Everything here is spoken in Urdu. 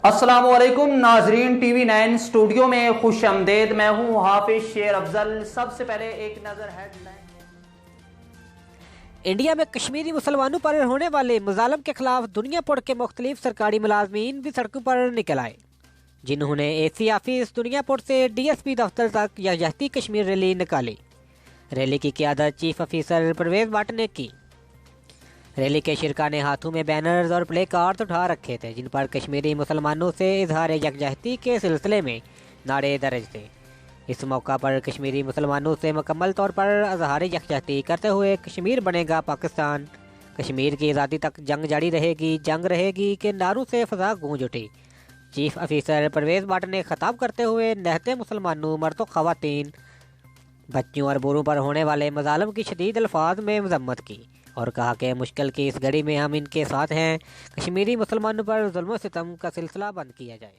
السلام علیکم ناظرین، ٹی وی 9 اسٹوڈیو میں خوش آمدید۔ میں ہوں حافظ شیر افضل۔ سب سے پہلے ایک نظر ہیڈ لائن۔ انڈیا میں کشمیری مسلمانوں پر ہونے والے مظالم کے خلاف دنیا پور کے مختلف سرکاری ملازمین بھی سڑکوں پر نکل آئے، جنہوں نے اے سی آفس دنیا پور سے ڈی ایس پی دفتر تک یکجہتی کشمیر ریلی نکالی۔ ریلی کی قیادت چیف آفیسر پرویز بٹ نے کی۔ ریلی کے شرکا نے ہاتھوں میں بینرز اور پلے کارڈز اٹھا رکھے تھے، جن پر کشمیری مسلمانوں سے اظہار یکجہتی کے سلسلے میں نعرے درج تھے۔ اس موقع پر کشمیری مسلمانوں سے مکمل طور پر اظہار یکجہتی کرتے ہوئے کشمیر بنے گا پاکستان، کشمیر کی آزادی تک جنگ جاری رہے گی کے نعروں سے فضا گونج اٹھی۔ چیف آفیسر پرویز بٹ نے خطاب کرتے ہوئے نہتے مسلمانوں، مرد و خواتین، بچیوں اور بوڑھوں پر ہونے والے مظالم کی شدید الفاظ میں مذمت کی اور کہا کہ مشکل کی اس گھڑی میں ہم ان کے ساتھ ہیں۔ کشمیری مسلمانوں پر ظلم و ستم کا سلسلہ بند کیا جائے۔